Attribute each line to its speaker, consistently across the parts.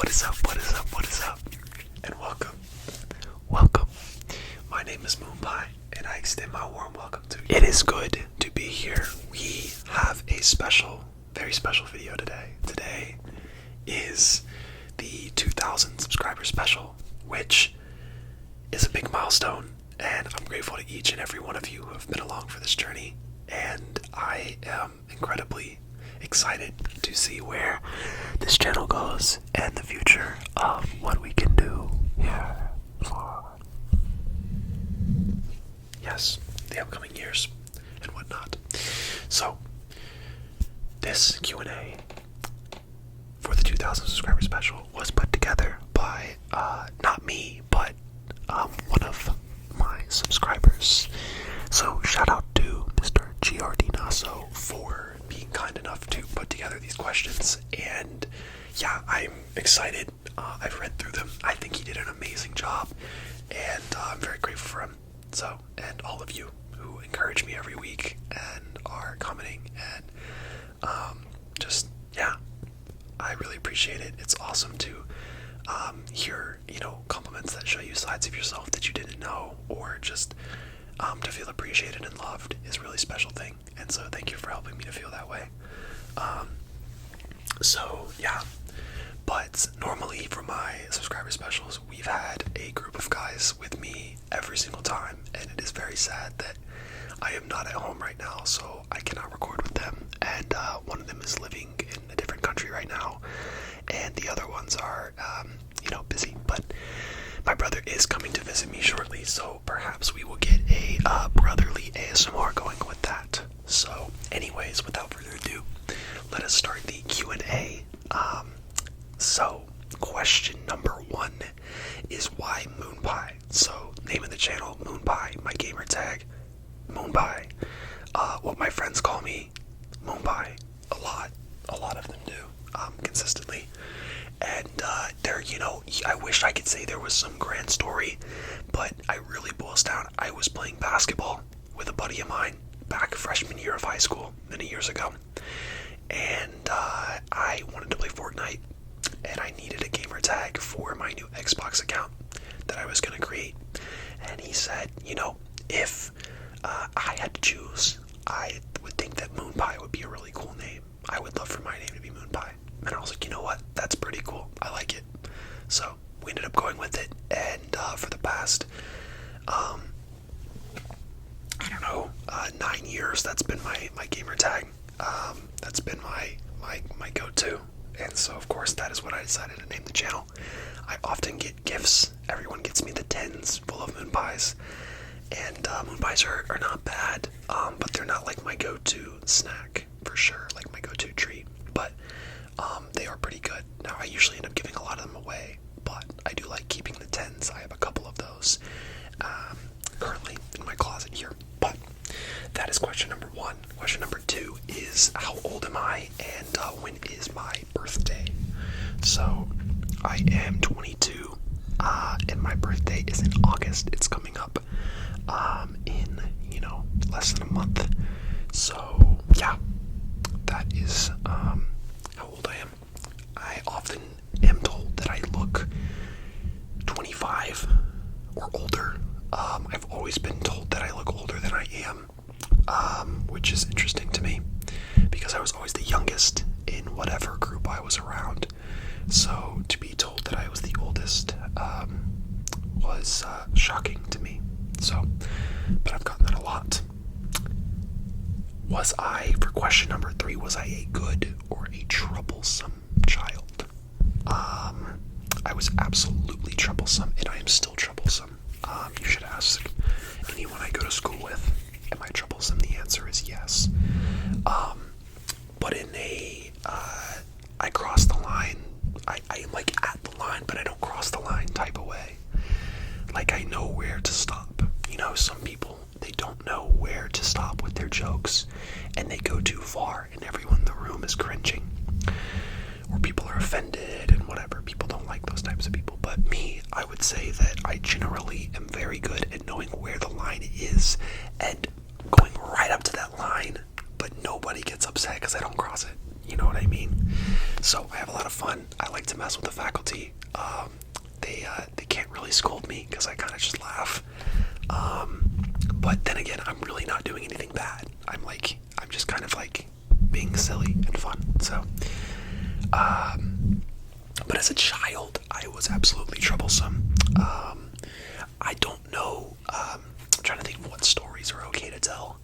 Speaker 1: What is up? What is up? What is up? And welcome. Welcome. My name is Moonpie, and I extend my warm welcome to you. It is good to be here. We have a special, very special video today. Today is the 2,000 subscriber special, which is a big milestone, and I'm grateful to each and every one of you who have been along for this journey, and I am incredibly excited to see where this channel goes and the future of what we can do here for, yes, the upcoming years and whatnot. So this Q&A for the 2,000 subscriber special was put together by not me, but one of my subscribers. So shout out to Mr. Giardinaso for being kind enough to put together these questions, and yeah, I'm excited. I've read through them. I think he did an amazing job, and I'm very grateful for him. So, and all of you who encourage me every week and are commenting and just, yeah, I really appreciate it. It's awesome to hear, compliments that show you sides of yourself that you didn't know, or just to feel appreciated and loved is a really special thing. And so thank you for helping me to feel that way. So yeah, but normally for my subscriber specials, we've had a group of guys with me every single time, and it is very sad that I am not at home right now, so I cannot record with them. And one of them is living in a different country right now, and the other ones are, busy. But my brother is coming to visit me shortly, so perhaps we will get a brotherly ASMR going with that. So anyways, without further ado, let us start the Q&A. So question number 1 is why Moonpie? So name of the channel, Moonpie. My gamer tag, Moonpie. What my friends call me, Moonpie. A lot of them do, consistently. And I wish I could say there was some grand story, but I really boils down. I was playing basketball with a buddy of mine back freshman year of high school many years ago, and I wanted to play Fortnite, and I needed a gamer tag for my new Xbox account that I was going to create. And he said, if I had to choose, I would think that Moonpie would be a really cool name. I would love for my name to be Moonpie. And I was like, you know what? That's pretty cool. I like it. So we ended up going with it. And for the past, 9 years, that's been my gamer tag. That's been my go-to. And so, of course, that is what I decided to name the channel. I often get gifts. Everyone gets me the tins full of Moonpies. And Moonpies are not bad, but they're not like my go-to snack, for sure, like my go-to treat. But they are pretty good. Now, I usually end up giving a lot of them away, but I do like keeping the tins. I have a couple of those currently in my closet here. But that is question number 1. Question number 2 is how old am I, and when is my birthday? So I am 22, and my birthday is in August. It's coming up in less than a month. So yeah, that is how old I am. I often am told that I look 25 or older. I've always been told that I look older than I am, which is interesting to me because I was always the youngest in whatever group I was around. So to be told that I was the oldest was shocking to me. So, but I've gotten that a lot. For question number 3, was I a good or a troublesome child? I was absolutely troublesome, and I am still troublesome. You should ask anyone I go to school with, am I troublesome? The answer is yes. But in I cross the line. I am like at the line, but I don't cross the line type of way. Like I know where to stop. Some people, they don't know where to stop with their jokes, and they go too far, and everyone in the room is cringing, or people are offended and whatever. People don't like those types of people. But me, I would say that I generally am very good at knowing where the line is and going right up to that line, but nobody gets upset because I don't cross it. You know what I mean? So I have a lot of fun. I like to mess with the faculty. They can't really scold me because I kind of just laugh. But then again, I'm really not doing anything bad. I'm just kind of like being silly and fun. So, but as a child, I was absolutely troublesome. I don't know. I'm trying to think of what stories are okay to tell,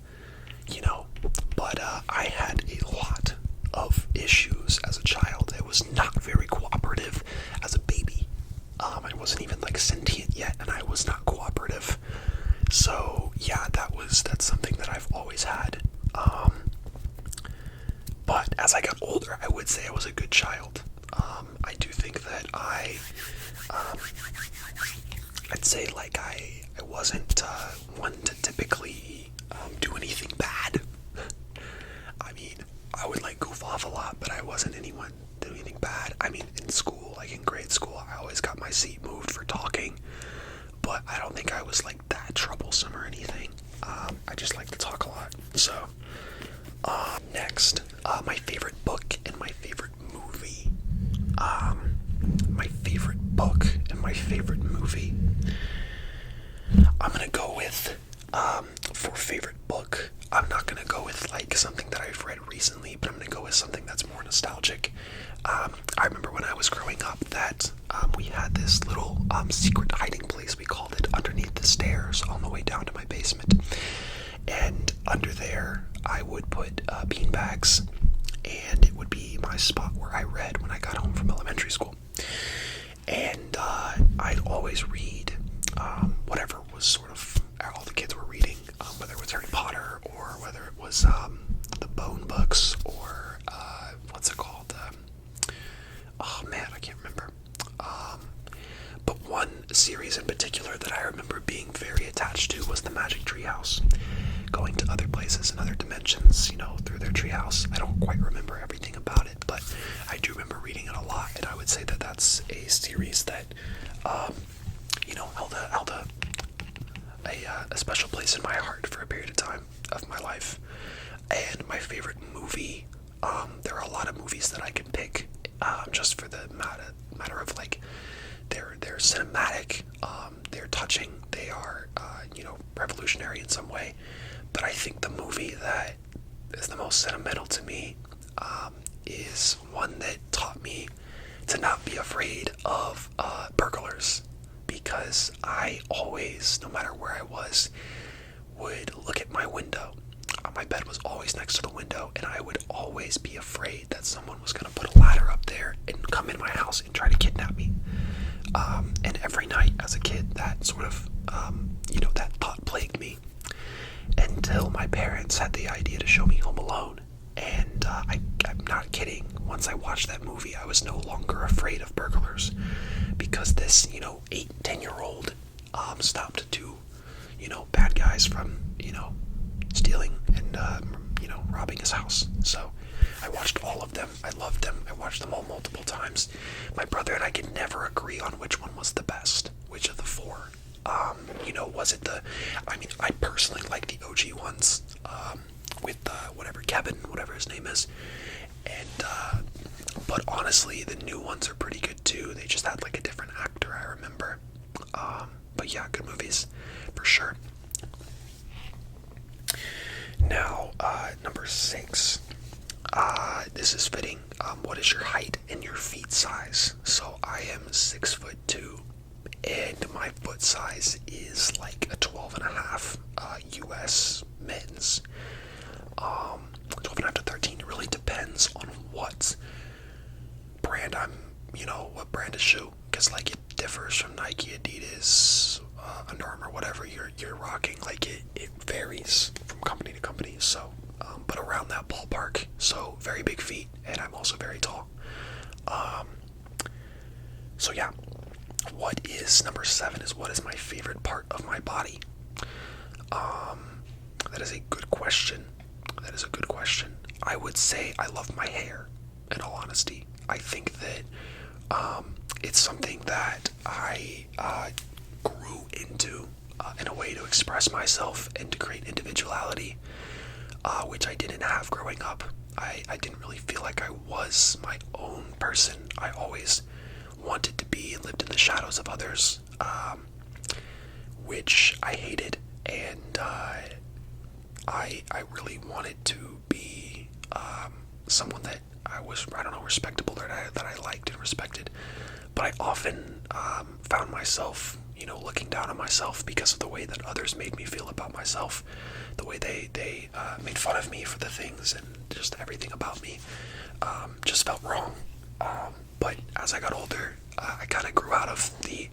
Speaker 1: but I had a lot of issues as a child. I was not very cooperative as a baby. I wasn't even like sentient yet, and I was not cooperative. So yeah, that's something that I've always had. But as I got older, I would say I was a good child. I do think that I'd say like I wasn't one to typically do anything bad. I mean, I would like goof off a lot, but I wasn't anyone to do anything bad. I mean, in school, like in grade school, I always got my seat moved for talking, but I don't think I was like that troublesome or anything. I just like to talk a lot. So, next, my favorite book and my favorite movie. My favorite book and my favorite movie. I'm gonna go with, for favorite book, I'm not gonna go with like something that I've read recently, but I'm gonna go with something that's more nostalgic. I remember when I was growing up that we had this little secret hiding place. We called it underneath the stairs on the way down to my basement. And under there, I would put bean bags, and it would be my spot where I read when I got home from elementary school. And I'd always read whatever was sort of all the kids were reading, whether it was Harry Potter or whether it was the Bone books or what's it called? Oh man, I can't remember. But one series in particular that I remember being very attached to was the Magic Treehouse. Going to other places and other dimensions, through their treehouse. I don't quite remember everything about it, but I do remember reading it a lot, and I would say that that's a series that, held a special place in my heart for a period of time of my life. And my favorite movie, there are a lot of movies that I can pick, just for the matter of like, they're cinematic, they're touching, they are, revolutionary in some way. But I think the movie that is the most sentimental to me is one that taught me to not be afraid of burglars, because I always, no matter where I was, would look at my window. My bed was always next to the window, and I would always be afraid that someone was going to put a ladder up there and come in my house and try to kidnap me. And every night as a kid, that sort of, that thought plagued me. Until my parents had the idea to show me Home Alone. And I'm not kidding. Once I watched that movie, I was no longer afraid of burglars. Because this, 8-10-year-old stopped two, bad guys from, stealing and, robbing his house. So I watched all of them. I loved them. I watched them all multiple times. My brother and I could never agree on which one was the best. Which of the four. Was it I personally like the OG ones, with, whatever his name is, and, but honestly, the new ones are pretty good too. They just had like a different actor, I remember, but yeah, good movies, for sure. Now, number 6, this is fitting. What is your height and your feet size? So I am 6'2", and my foot size is like a 12.5 US men's. 12.5 to 13. It really depends on what brand what brand of shoe, because like it differs from Nike, Adidas, Under Armour, whatever you're rocking. Like it varies from company to company. So, but around that ballpark. So very big feet, and I'm also very tall. So yeah. What is number 7 is what is my favorite part of my body? That is a good question. I would say I love my hair, in all honesty. I think that it's something that I grew into in a way to express myself and to create individuality, which I didn't have growing up. I didn't really feel like I was my own person. I always wanted to be and lived in the shadows of others, which I hated, and I really wanted to be someone that I was, I don't know, respectable, or that I liked and respected. But I often found myself, looking down on myself because of the way that others made me feel about myself, the way they made fun of me for the things, and just everything about me just felt wrong. But as I got older, I kind of grew out of the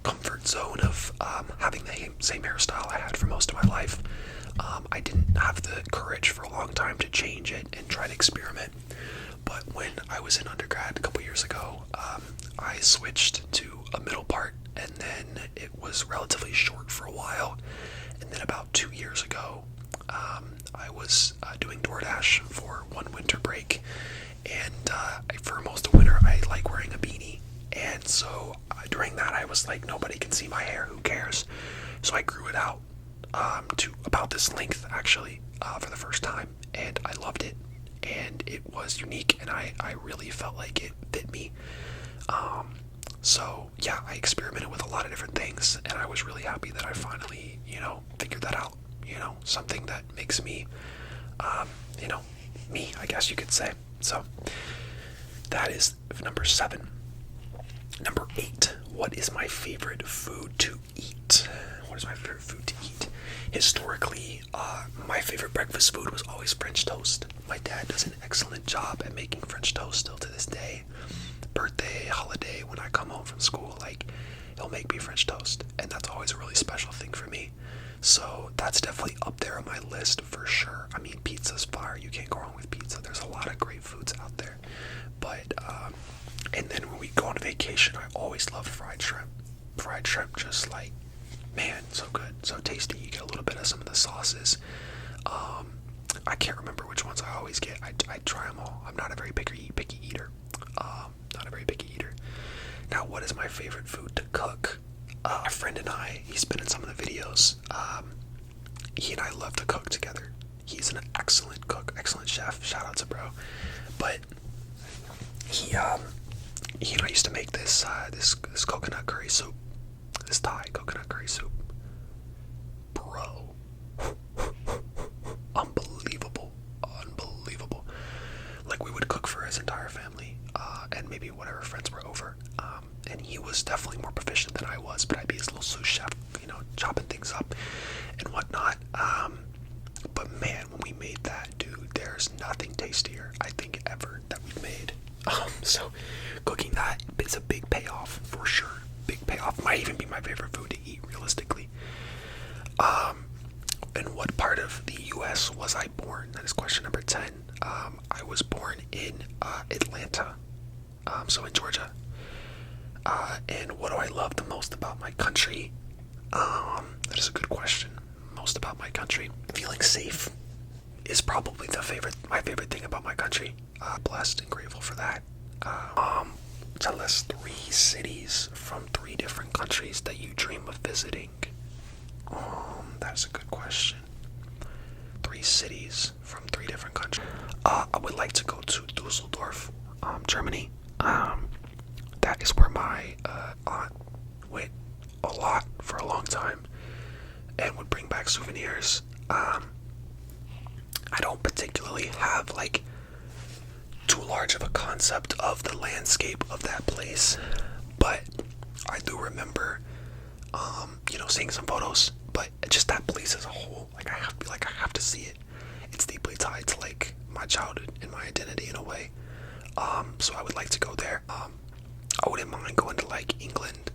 Speaker 1: comfort zone of having the same hairstyle I had for most of my life. I didn't have the courage for a long time to change it and try to experiment. But when I was in undergrad a couple years ago, I switched to a middle part, and then it was relatively short for a while. And then about 2 years ago, I was doing DoorDash for one winter break, and for most of winter, I like wearing a beanie. And so during that, I was like, nobody can see my hair, who cares? So I grew it out to about this length, actually, for the first time, and I loved it. And it was unique, and I really felt like it fit me. So yeah, I experimented with a lot of different things, and I was really happy that I finally, figured that out. Something that makes me, me, I guess you could say. So that is number 7. Number 8, what is my favorite food to eat? What is my favorite food to eat? Historically, my favorite breakfast food was always French toast. My dad does an excellent job at making French toast still to this day. Birthday, holiday, when I come home from school, he'll make me French toast, and that's always a really special thing for me. So that's definitely up there on my list for sure. I mean, pizza's fire. You can't go wrong with pizza. There's a lot of great foods out there. But, and then when we go on vacation, I always love fried shrimp. Fried shrimp, just man, so good, so tasty. You get a little bit of some of the sauces. I can't remember which ones I always get. I try them all. I'm not a very picky eater. Not a very picky eater. Now, what is my favorite food to cook? A friend and I, he's been in some of the videos. He and I love to cook together. He's an excellent cook, excellent chef. Shout out to bro. But he and I used to make this coconut curry soup. This Thai coconut curry soup. Bro. Unbelievable. We would cook for his entire family, and maybe whatever friends were over. And he was definitely more proficient than I was, but I'd be his little sous chef, chopping things up and whatnot. But man, when we made that, dude, there's nothing tastier, I think, ever that we've made. So cooking that is a big payoff for sure. Big payoff. Might even be my favorite food to eat, realistically. In what part of the U.S. was I born? That is question number 10. I was born in Atlanta, so in Georgia. And what do I love the most about my country? That is a good question. Most about my country. Feeling safe is probably my favorite thing about my country. Blessed and grateful for that. Tell us 3 cities from 3 different countries that you dream of visiting. That's a good question. 3 cities from 3 different countries. I would like to go to Dusseldorf, Germany. That is where my aunt went a lot for a long time and would bring back souvenirs. I don't particularly have too large of a concept of the landscape of that place, but I do remember seeing some photos. But just that place as a whole, I have to see it. It's deeply tied to my childhood and my identity in a way. So I would like to go there. I wouldn't mind going to England,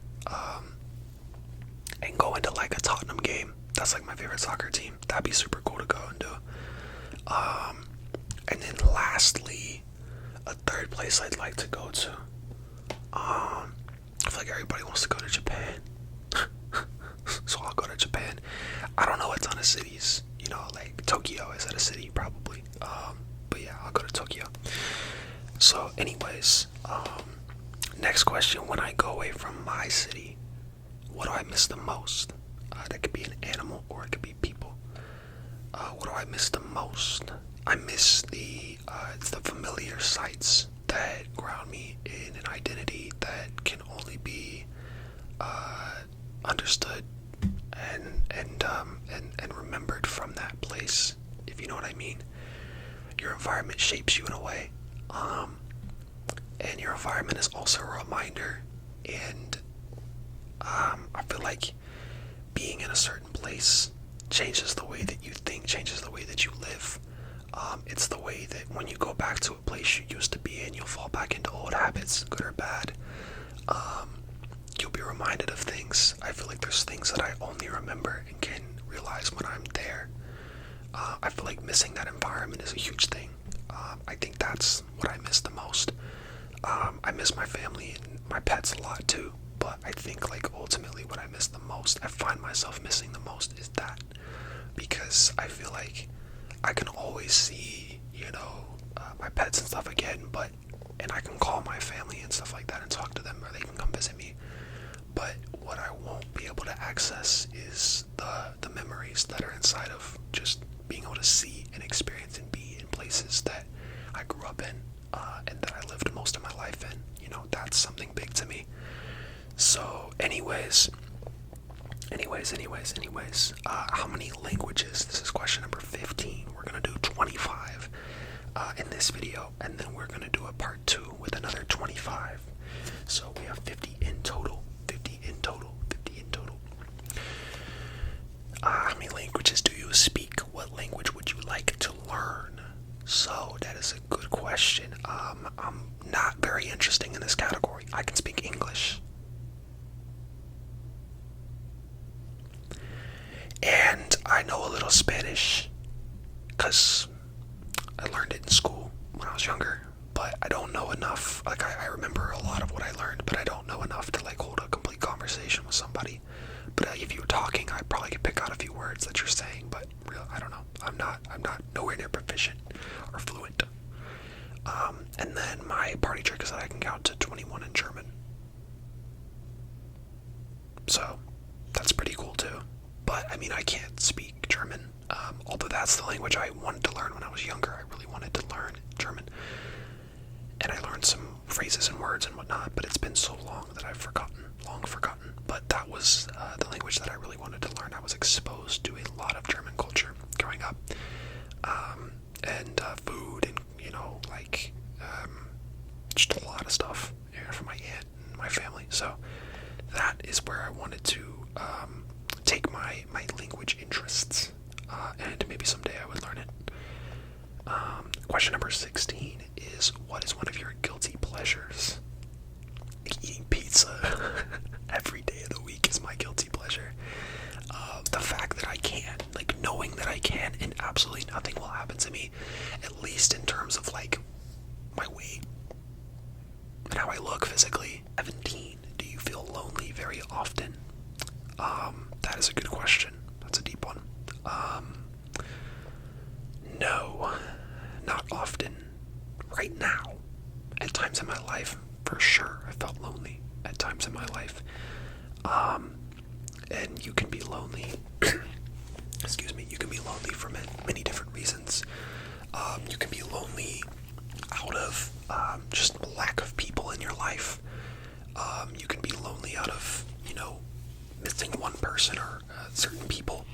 Speaker 1: and going to a Tottenham game. That's my favorite soccer team. That'd be super cool to go and do. And then lastly, a third place I'd like to go to. I feel like everybody wants to go to Japan. So I'll go to Japan. I don't know a ton of cities, Tokyo. Is that a city? Probably. But yeah, I'll go to Tokyo. So anyways, next question. When I go away from my city, what do I miss the most? That could be an animal or it could be people. What do I miss the most? I miss it's the familiar sights that ground me in an identity that can only be understood and remembered from that place, if you know what I mean. Your environment shapes you in a way, and your environment is also a reminder. And I feel like being in a certain place changes the way that you think, changes the way that you live. It's the way that when you go back to a place you used to be in, you'll fall back into old habits, good or bad. You'll be reminded of things. I feel like there's things that I only remember and can realize when I'm there. I feel like missing that environment is a huge thing. I think that's what I miss the most. I miss my family and my pets a lot too, but I think like ultimately what I miss the most, I find myself missing the most, is that. Because I feel like I can always see, my pets and stuff again, and I can call my family and stuff like that and talk to them, or they can come visit me. But what I won't be able to access is the memories that are inside of just being able to see and experience and be in places that I grew up in, and that I lived most of my life in. That's something big to me. So anyways, how many languages? This is question number 15. We're gonna do 25 in this video, and then we're gonna do a part 2 with another 25. So we have 50 in total. How many languages do you speak? What language would you like to learn? So that is a good question. I'm not very interesting in this category. I can speak English. And I know a little Spanish because I learned it in school when I was younger, but I don't know enough. Like, I remember a lot of what I learned, but I don't know enough to like hold a complete conversation with somebody. But if you were talking, I probably could pick out a few words that you're saying, but I don't know. I'm not nowhere near proficient or fluent. And then my party trick is that I can count to 21 in German. So that's pretty cool too. But I mean, I can't speak German. Although that's the language I wanted to learn when I was younger. I really wanted to learn German. And I learned some phrases and words and whatnot, but it's been so long that I've long forgotten. But that was the language that I really wanted to learn. I was exposed to a lot of German culture growing up. And food and, just a lot of stuff from my aunt and my family. So that is where I wanted to take my language interests, and maybe someday I would learn it. Question number 16 is, what is one of your guilty pleasures? Eating pizza every day of the week is my guilty pleasure. The fact that I can, knowing that I can, and absolutely nothing will happen to me, at least in terms of my weight and how I look physically. 17, do you feel lonely very often? That is a good question. That's a deep one. No, not often. Right now, at times in my life, for sure, I felt lonely at times in my life. And you can be lonely, you can be lonely for many different reasons. You can be lonely out of just lack of people in your life. You can be lonely out of, missing one person or certain people.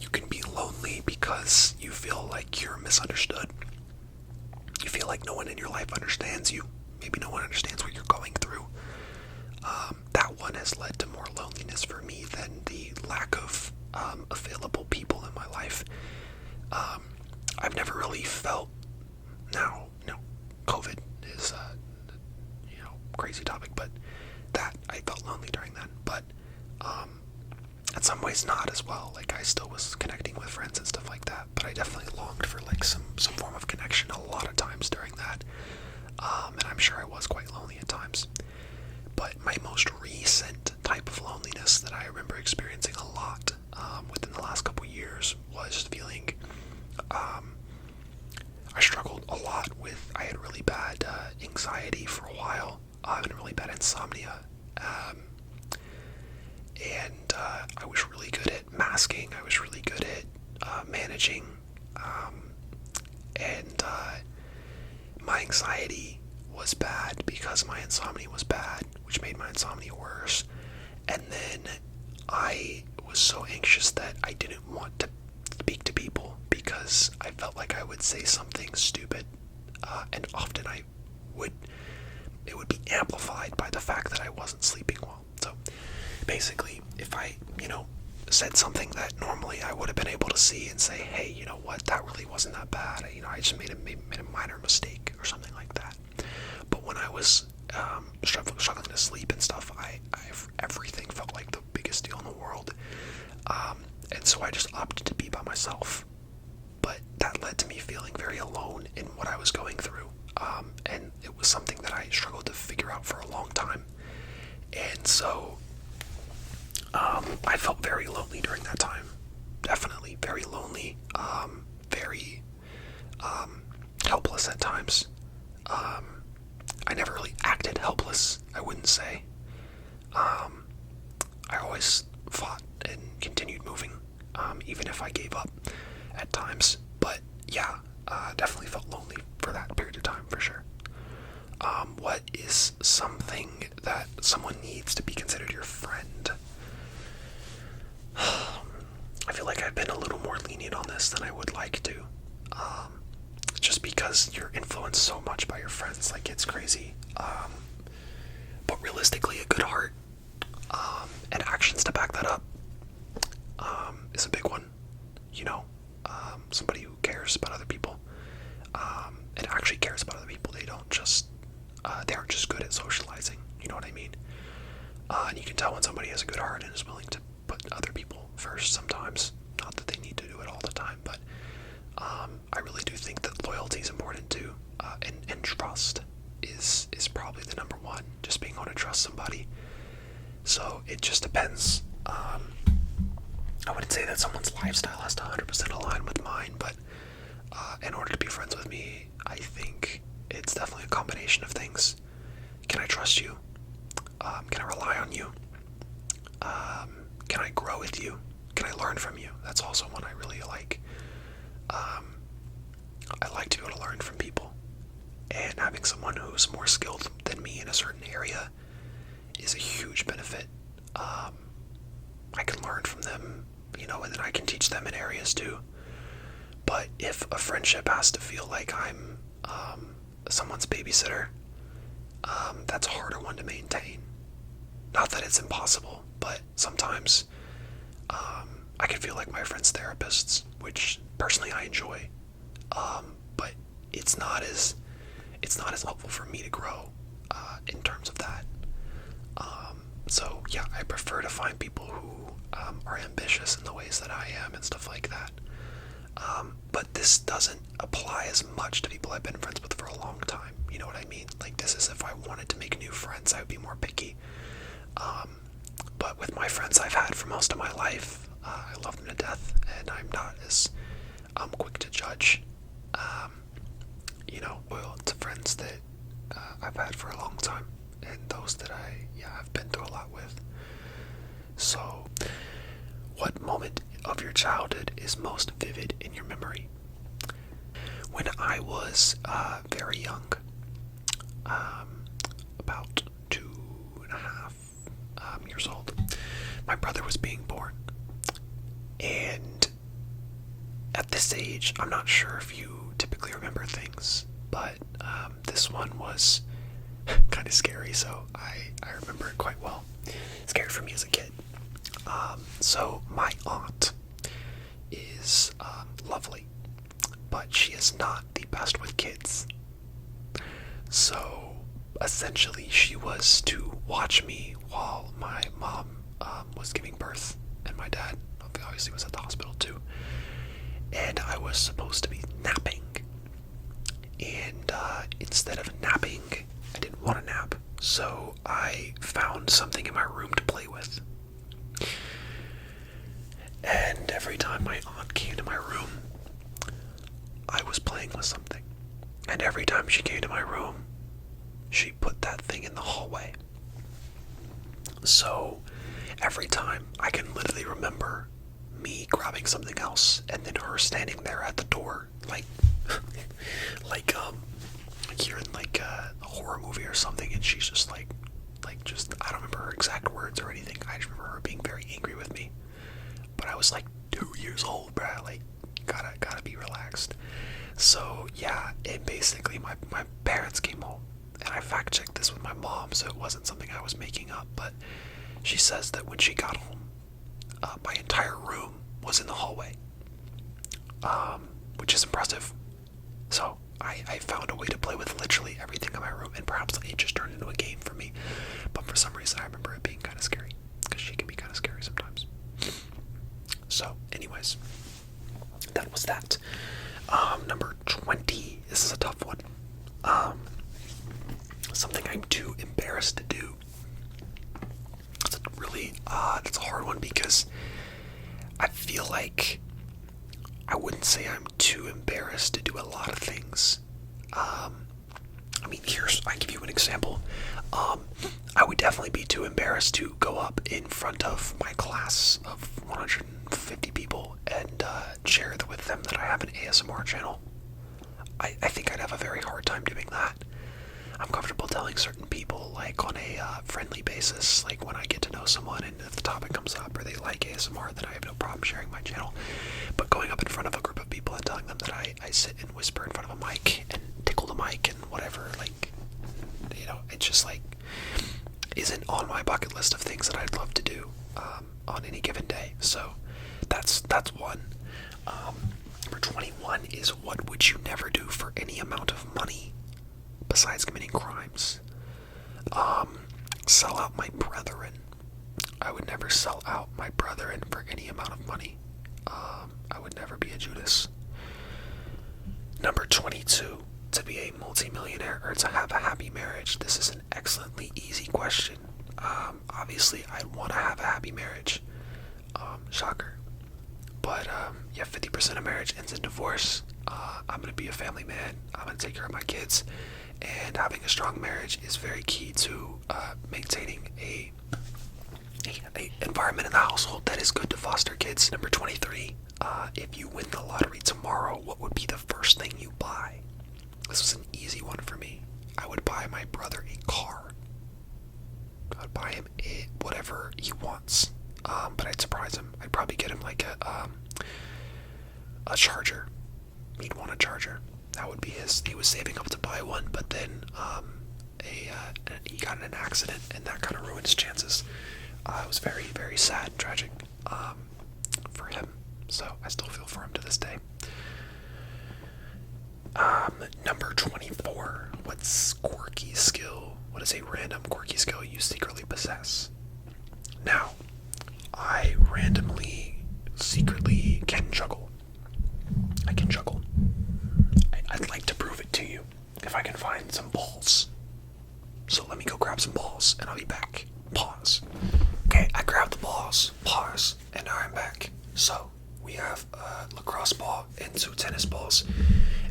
Speaker 1: You can be lonely because you feel like you're misunderstood. You feel like no one in your life understands you. Maybe no one understands what you're going through. That one has led to more loneliness for me than the lack of available people in my life. I've never really felt, now, COVID is crazy topic, but that I felt lonely during that. But in some ways not as well. I still was connecting with friends and stuff like that, but I definitely longed for some form of connection a lot of times during that. And I'm sure I was quite lonely at times. But my most recent type of loneliness that I remember experiencing a lot within the last couple years was feeling, I struggled a lot with, I had really bad anxiety for a while, and really bad insomnia, and I was really good at masking. I was really good at managing And my anxiety was bad because my insomnia was bad, which made my insomnia worse. And then I was so anxious that I didn't want to speak to people because I felt like I would say something stupid, and often it would be amplified by the fact that I wasn't sleeping well. So basically, if I, said something that normally I would have been able to see and say, hey, you know what, that really wasn't that bad. I just made a minor mistake or something like that. But when I was struggling to sleep and stuff, everything felt like the biggest deal in the world. And so I just opted to be by myself. But that led to me feeling very alone in what I was going through. And it was something that I struggled to figure out for a long time. And so I felt very lonely during that time. Definitely very lonely. Very helpless at times. I never really acted helpless, I wouldn't say. I always fought and continued moving, even if I gave up at times. But yeah, definitely felt lonely for that period of time, for sure. What is something that someone needs to be considered your friend? I feel like I've been a little more lenient on this than I would like to. Just because you're influenced so much by your friends, like, it's crazy. But realistically, a good heart, and actions to back that up, is a big one. Somebody who cares about other people, and actually cares about other people. They aren't just good at socializing. You know what I mean? And you can tell when somebody has a good heart and is willing to put other people first sometimes. Not that they need to do it all the time, but I really do think that loyalty is important too, and trust is probably the number one. Just being able to trust somebody. So it just depends. I wouldn't say that someone's lifestyle has to 100% align with mine, but in order to be friends with me, I think it's definitely a combination of things. Can I trust you? Can I rely on you? Can I grow with you? Can I learn from you? That's also one I really like. I like to be able to learn from people, and having someone who's more skilled than me in a certain area is a huge benefit. I can learn from them, and then I can teach them in areas too. But if a friendship has to feel like I'm someone's babysitter, that's a harder one to maintain. Not that it's impossible, but sometimes I can feel like my friends' therapists, which personally I enjoy. But it's not as helpful for me to grow in terms of that. So yeah, I prefer to find people who are ambitious in the ways that I am and stuff like that. But this doesn't apply as much to people I've been friends with for a long time. You know what I mean? Like, this is if I wanted to make new friends, I would be more picky. But with my friends I've had for most of my life, I love them to death, and I'm not as quick to judge. Loyal to friends that I've had for a long time, and those that I've been through a lot with. So, what moment of your childhood is most vivid in your memory? When I was very young, about 2.5 years old, my brother was being born. And at this age, I'm not sure if you typically remember things, but this one was kind of scary, so I remember it quite well. Scary for me as a kid. So my aunt is lovely, but she is not the best with kids. So essentially she was to watch me while my mom was giving birth, and my dad obviously was at the hospital too. And I was supposed to be napping. And instead of napping, I didn't want to nap. So I found something in my room to play with. And every time my aunt came to my room, I was playing with something. And every time she came to my room, she put that thing in the hallway. So every time I can literally remember me grabbing something else and then her standing there at the door, like like you're in like a horror movie or something, and she's just like just, I don't remember her exact words or anything. I just remember her being very angry with me. But I was like 2 years old, bruh. Like, gotta be relaxed. So yeah, and basically my parents came home, and I fact checked this with my mom, so it wasn't something I was making up. But she says that when she got home, my entire room was in the hallway, which is impressive. So I found a way to play with literally everything in my room, and perhaps it just turned into a game for me. But for some reason, I remember it being kind of scary, because she can be kind of scary sometimes. So, anyways, that was that. Number 20. This is a tough one. Something I'm too embarrassed to do. It's a really, it's a hard one, because I feel like I wouldn't say I'm too embarrassed to do a lot of things. I mean, I give you an example. I would definitely be too embarrassed to go up in front of my class of 150 people and share with them that I have an ASMR channel. I think I'd have a very hard time doing that. I'm comfortable telling certain people, like, on a friendly basis, like when I get to know someone and if the topic comes up or they like ASMR, then I have no problem sharing my channel. But going up in front of a group of people and telling them that I sit and whisper in front of a mic and tickle the mic and whatever, like, you know, it's just like, isn't on my bucket list of things that I'd love to do on any given day. So that's one. Number 21 is, what would you never do for any amount of money besides committing crimes? Sell out my brethren. I would never sell out my brethren for any amount of money. I would never be a Judas. Number 22, to be a multimillionaire or to have a happy marriage. This is an excellently easy question. Obviously, I'd want to have a happy marriage. Shocker. But yeah, 50% of marriage ends in divorce. I'm going to be a family man. I'm going to take care of my kids. And having a strong marriage is very key to maintaining a environment in the household that is good to foster kids. Number 23, if you win the lottery tomorrow, what would be the first thing you buy? This was an easy one for me. I would buy my brother a car. I would buy him whatever he wants. But I'd surprise him. I'd probably get him like a charger. He'd want a charger. That would be his. He was saving up to buy one, but then he got in an accident, and that kind of ruined his chances. It was very, very sad, tragic for him. So I still feel for him to this day. Number 24. What's quirky skill? What is a random quirky skill you secretly possess? Now, I randomly, secretly can juggle. I can juggle. I'd like to prove it to you if I can find some balls. So let me go grab some balls and I'll be back. Pause. Okay, I grabbed the balls. Pause. And now I'm back. So we have a lacrosse ball and 2 tennis balls.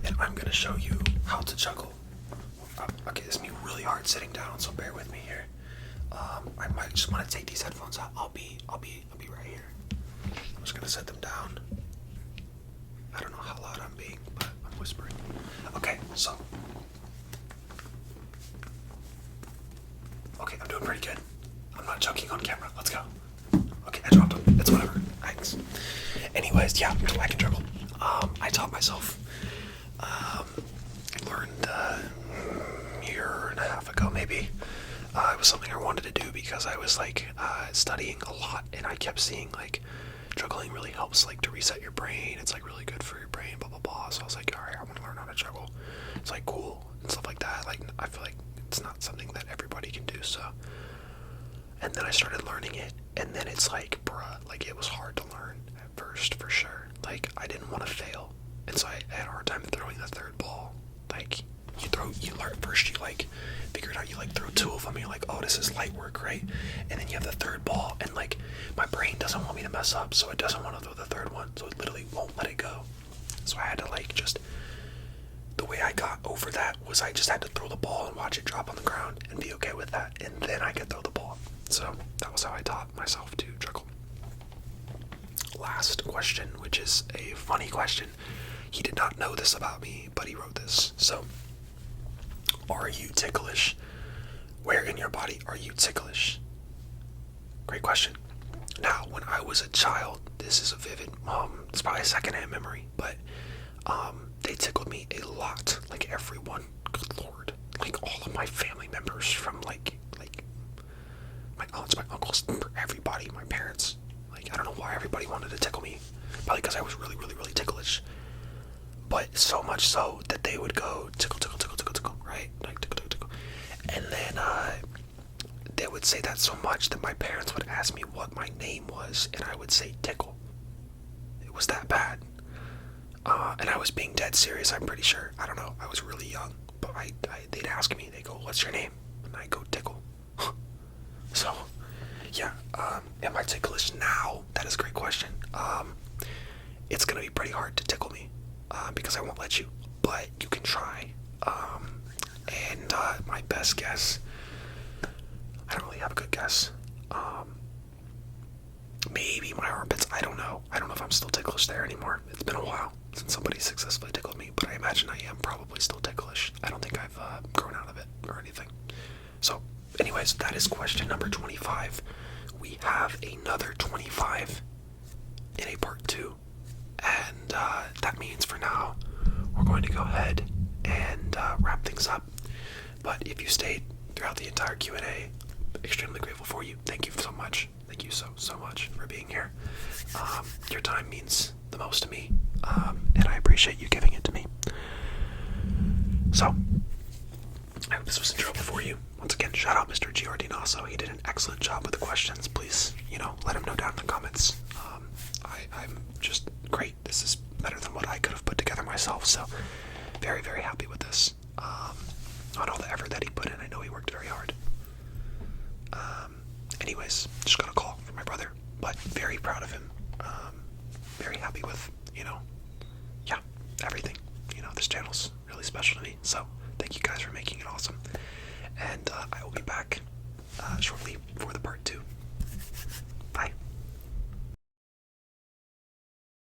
Speaker 1: And I'm going to show you how to juggle. Okay, this is going to be really hard sitting down, so bear with me here. I might just want to take these headphones out. I'll be right here. I'm just going to set them down. I don't know how loud I'm being, but I'm whispering. Okay, so. Okay, I'm doing pretty good. I'm not joking on camera. Let's go. Okay, I dropped them. It's whatever. Thanks. Anyways, yeah, I can juggle. I taught myself. I learned a year and a half ago, maybe. It was something I wanted to do because I was like studying a lot, and I kept seeing like juggling really helps like to reset your brain. It's like really good for your brain, blah blah blah. So I was like, all right, I want to learn how to juggle. It's like cool and stuff like that. Like I feel like it's not something that everybody can do. So, and then I started learning it, and then it's like, bruh, like it was hard to learn at first for sure. Like I didn't want to fail, and so I had a hard time throwing the third ball. Like you learn first, you like figure it out, you like throw 2 of them, you're like, oh, this is light work, right? And then you have the third ball, and like my brain doesn't want me to mess up, so it doesn't want to throw the third one, so it literally won't let it go. So I had to like just, the way I got over that was I just had to throw the ball and watch it drop on the ground and be okay with that, and then I could throw the ball. So that was how I taught myself to juggle. Last question, which is a funny question. He did not know this about me, but he wrote this. So, are you ticklish? Where in your body are you ticklish? Great question. Now, when I was a child, this is a vivid, it's probably a secondhand memory, but they tickled me a lot. Like everyone, good lord, like all of my family members, from like my aunts, my uncles, everybody, my parents. Like, I don't know why everybody wanted to tickle me. Probably because I was really, really, really ticklish. But so much so that they would go tickle, tickle, tickle, tickle, tickle, right? Like tickle, tickle, tickle. And then they would say that so much that my parents would ask me what my name was, and I would say Tickle. It was that bad. And I was being dead serious, I'm pretty sure. I don't know. I was really young. But they'd ask me, they go, what's your name? And I go, Tickle. So, yeah. Am I ticklish now? That is a great question. It's going to be pretty hard to tickle me. Because I won't let you. But you can try. And my best guess, I don't really have a good guess. Maybe my armpits. I don't know. I don't know if I'm still ticklish there anymore. It's been a while since somebody successfully tickled me, but I imagine I am probably still ticklish. I don't think I've grown out of it or anything. So, anyways, that is question number 25. We have another 25 in a part 2, and that means for now we're going to go ahead and wrap things up. But if you stayed throughout the entire Q&A, extremely grateful for you. Thank you so much. Thank you so much for being here. Your time means the most to me, and I appreciate you giving it to me. So, I hope this was enjoyable for you. Once again, shout out Mr. Giordinaso. He did an excellent job with the questions. Please, let him know down in the comments. I'm just great. This is better than what I could have put together myself, so very, very happy with this. On all the effort that he put in. I know he worked very hard. Anyways, just got a call from my brother, but very proud of him. Very happy with, everything. This channel's really special to me, so thank you guys for making it awesome. And I will be back shortly for the part 2.